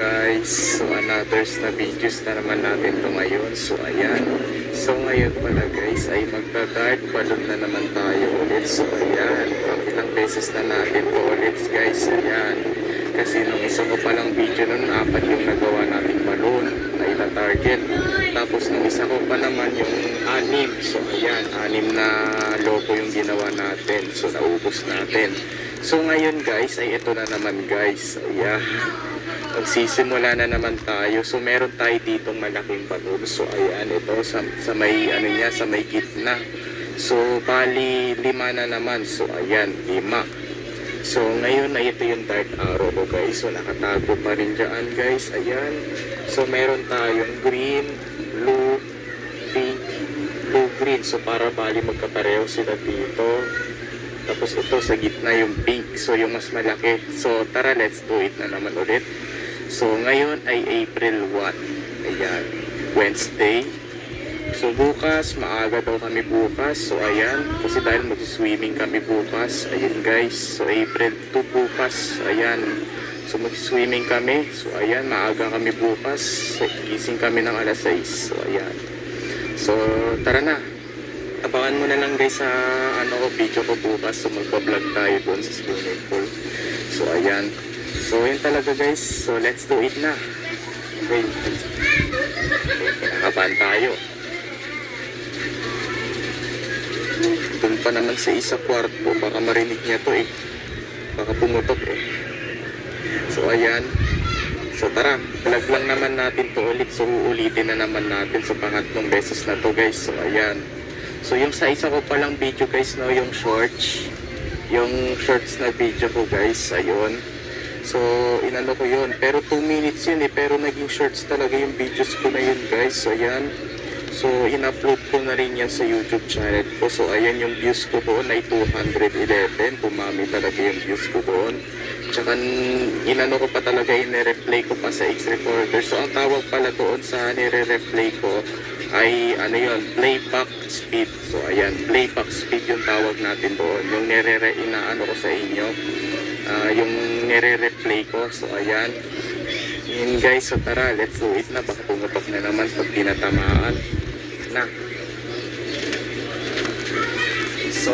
guys, so another na videos na naman natin to ngayon. So ayan, so ngayon pala guys ay magda-dart balloon na naman tayo ulit. So ayan, ilang beses na natin to ulit guys. Ayan, kasi nung isa ko palang video nun, 4 yung nagawa nating balloon na ita-target. Tapos nung isa ko pa naman yung 6. So ayan, 6 na logo yung ginawa natin. So naubos natin. So ngayon guys ay ito na naman guys. Ayan, magsisimula na naman tayo. So meron tayo ditong malaking balloon. So ayan, ito sa may ano niya, sa may gitna. So bali 5 na naman. So ayan, 5. So ngayon ay ito yung dark arrow ko guys. So nakatago pa rin dyan guys. Ayan. So meron tayong green, blue, pink, blue, green. So para bali magkapareho sila dito. Tapos ito sa gitna yung pink. So yung mas malaki. So tara, let's do it na naman ulit. So ngayon ay April 1. Ayan, Wednesday. So bukas, maaga daw kami bukas. So ayan, kasi dahil mag-swimming kami bukas. Ayan guys, so April 2 bukas. Ayan, so mag-swimming kami. So ayan, maaga kami bukas. So gising kami ng alas 6. So ayan, so tara na. Abangan mo na lang guys sa video ko bukas. So magpa-vlog tayo doon sa swimming pool. So ayan, so yun talaga guys. So let's do it na. Okay, kinakabahan tayo. Doon pa naman sa isa kwarto, baka marinig niya to eh, baka pumutok eh. So ayan, so tara, vlog lang naman natin to ulit. So uulitin na naman natin sa pangatlong beses na to guys. So ayan, so yung sa isa ko palang video guys, no, yung shorts na video ko guys, ayun. So inano ko yun, pero 2 minutes yun eh, pero naging shorts talaga yung videos ko na yun guys. So ayan, so in-upload ko na rin yan sa YouTube channel ko. So ayan, yung views ko doon ay 211. Bumami talaga yung views ko doon. Tsaka inano ko pa talaga, ine-replay ko pa sa X-Recorder. So ang tawag pala doon sa nire-replay ko ay ano yun, playback speed. So ayan, playback speed yung tawag natin doon. Yung inaano ko sa inyo, yung nire-replay ko. So ayan, yun guys. So tara, let's do it na. Baka pumutok na naman pag tinatamaan na. So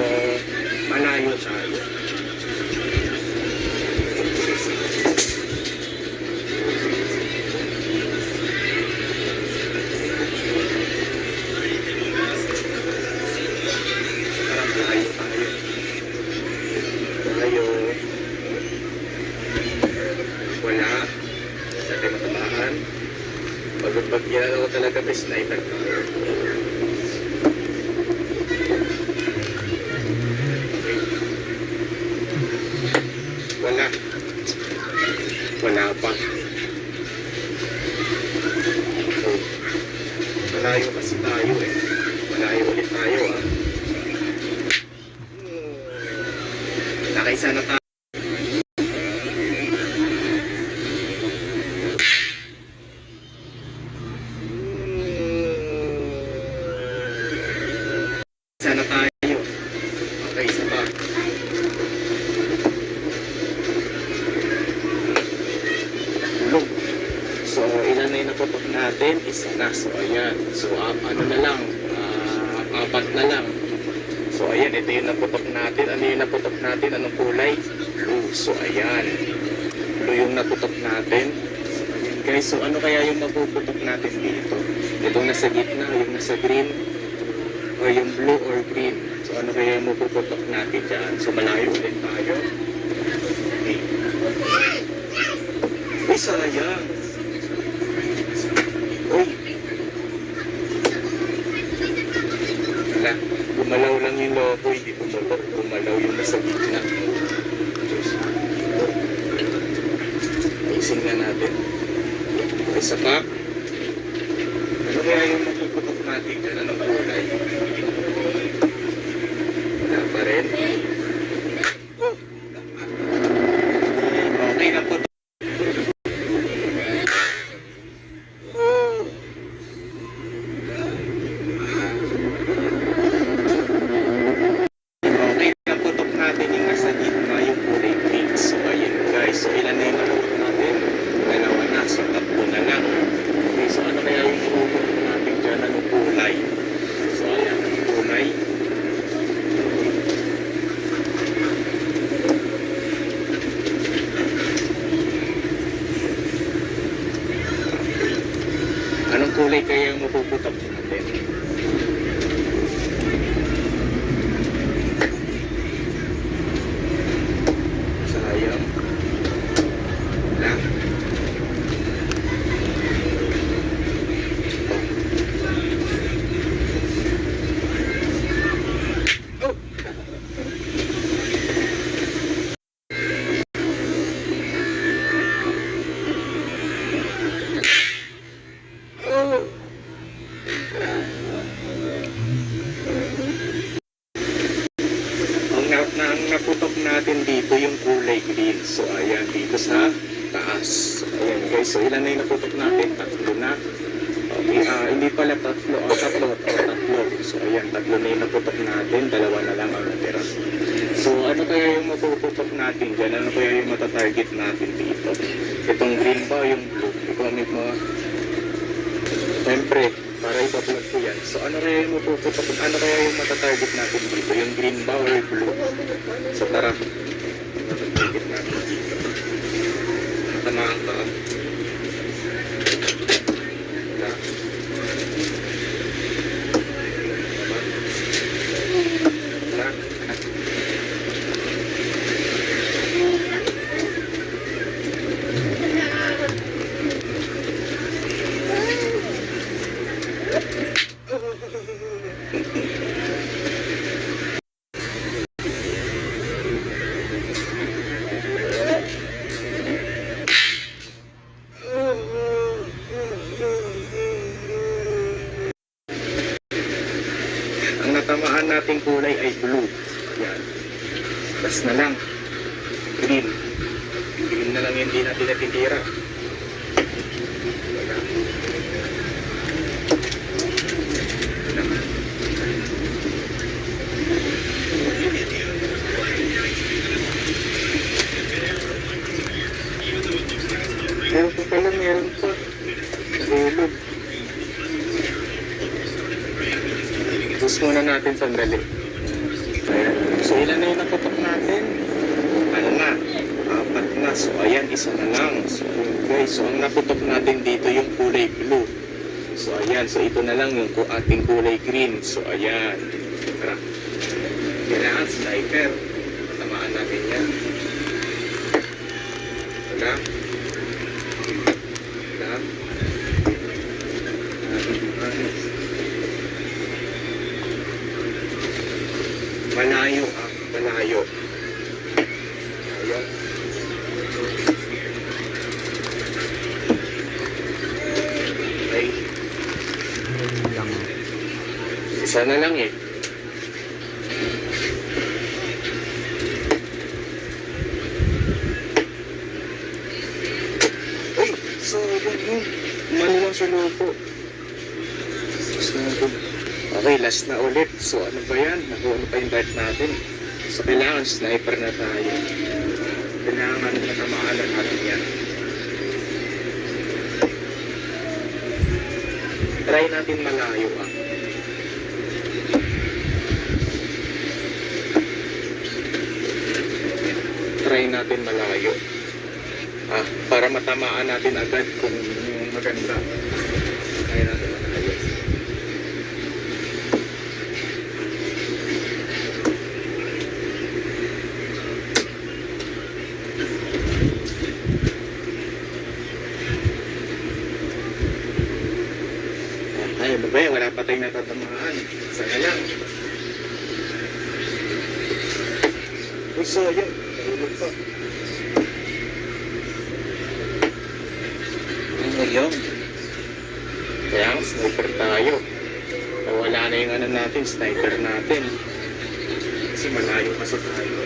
malayo tayo. Pag yan ako talaga may sniper ka. Okay. Wala pa. So, malayo kasi tayo eh. Malayo ulit tayo ah. Nakaisa na tayo. Sana tayo. Okay, isa pa. Tulog. So, ilan na yung naputok natin? Isa na. So, ayan. So, ano na lang? 4 na lang. So, ayan. Ito yung naputok natin. Ano yung naputok natin? Anong kulay? Blue. So, ayan. Blue yung naputok natin. So, ayan guys. So, ano kaya yung mapuputok natin dito? Itong nasa gitna, yung nasa green, o yung blue or green. So ano kaya yung mapuputok natin dyan? So malayo ulit tayo. Okay. Uy, sayang. Uy. Wala. Gumalaw lang yung logo. Hindi pumutok. Gumalaw yung nasa gitna. Ayusin na natin. Isa pa. Ano kaya yung mapuputok natin dyan? Anong kulay? Wala pa rin. Okay na po. Okay na putok natin yung nasa gitna, yung kulay pink. So ayun guys. So ilan na yung naputok natin? 2 na. So kulay kaya yung mapuputok natin? Sayang. Wala. Oh! Oh! Ang naputok natin dito yung kulay green. So ayan, dito sa taas. So, ayan guys, so ilan na yung naputok natin? Tatlo na. Okay, hindi pala tatlo. Tatlo. So ayan, tatlo na yung naputok natin. Dalawa na lang ang natira. So ano kaya yung mapuputok natin dyan? Ano kaya yung matatarget natin dito? Itong green ba yung blue? I-comment mo. Siyempre, para ipa-vlog ko yan. So ano kaya yung mapuputok? Ano kaya yung matatarget natin dito? Yung green ba or blue? So tara. Matatarget natin dito. Tamaan ka. Wala. Wala. Ang natamaan nating kulay ay blue. Yan. Last na lang. Green. Green na lang hindi natin natitira. Wala. Meron pa pala, meron pa. Hulog. Sus muna natin sandali. Ayan. So ilan na yung naputok natin? Ano na? 4 na. So ayan, isa na lang. So guys, so ang naputok natin dito yung kulay blue. So ayan, so ito na lang yung ating kulay green. So ayan. Tara. Kailangan sniper. Matamaan natin yan. Wala. Wala. Malayo malayo. Ayan. Okay. Isa na lang eh. Uy! So, yun. Maluwang sa lupo. Okay, last na ulit. So ano ba yan? Nakuha pa yung dart natin. So kailangan sniper na tayo. Kailangan natamaan na natin yan. Try natin malayo Try natin malayo. Para matamaan natin agad kung maganda. Try natin malayo. Ay, ano ba yan? Wala pa tayong natatamaan. Sana lang. Uy, so yun. Nahulog pa. Ano yun? Kaya ang sniper tayo. Wala na yung ano natin, sniper natin. Kasi malayo kasi tayo.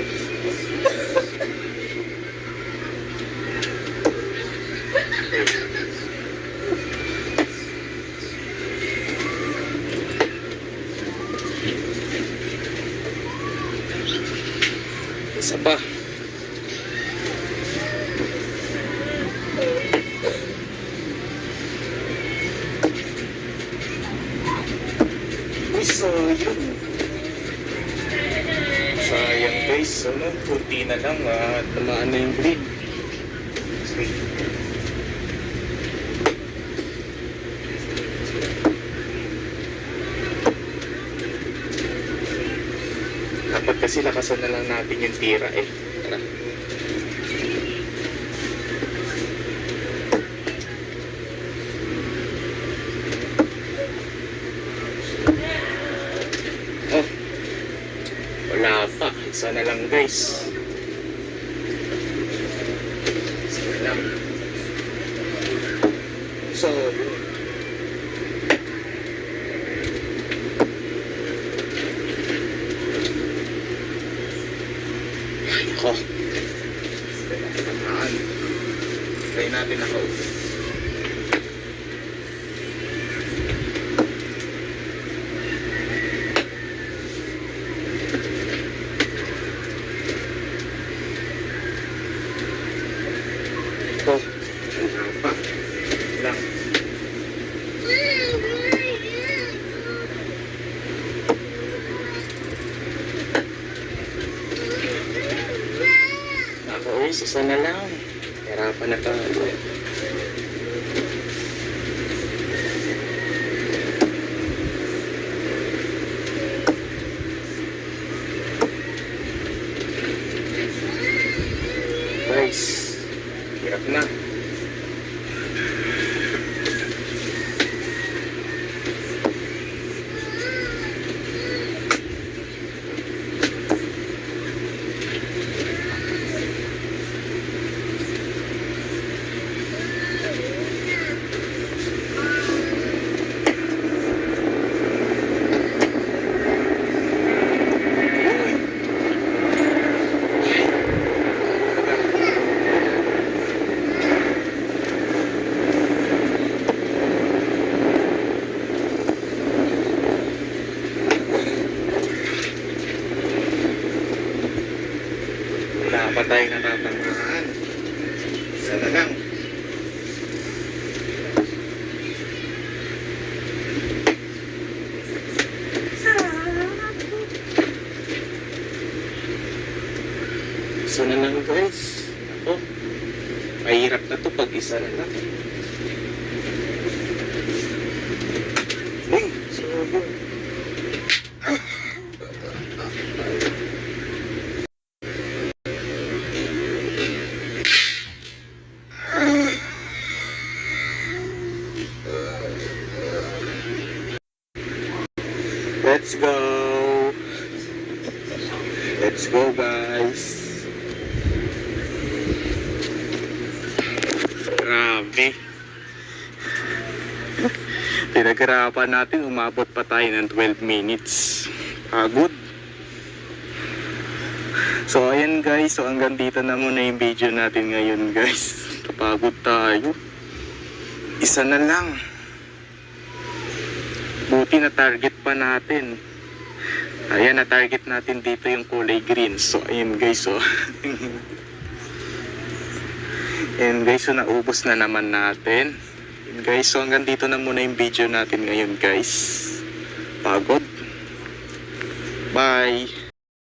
Isa pa. Sayang. Sayang guys. Ano? Kunti na lang. Tamaan na yung green. kasi lakasan na lang natin yung tira eh. Tara. Oh, wala pa. Isa na lang guys. Isa na lang. So, ako. Tamaan. Try natin ako. Ito. Wala pa. Lang. Ako guys, isa na lang. Hirapan na tayo. Guys, hirap na. Wala pa tayong natatamaan. Isa na lang. Isa na lang guys. Ako, mahirap na to pag isa na lang. Hey, so yun. Let's go. Let's go guys. Grabe. Pinaghirapan natin, umabot pa tayo ng 12 minutes. Pagod. So ayan guys, so hanggang dito na muna yung video natin ngayon guys. Napagod tayo. Isa na lang. Buti na target pa natin. Ayan, na target natin dito yung kulay green. So ayan guys, so ayan guys, so naubos na naman natin. Ayan guys, so hanggang dito na muna yung video natin ngayon guys. Pagod. Bye.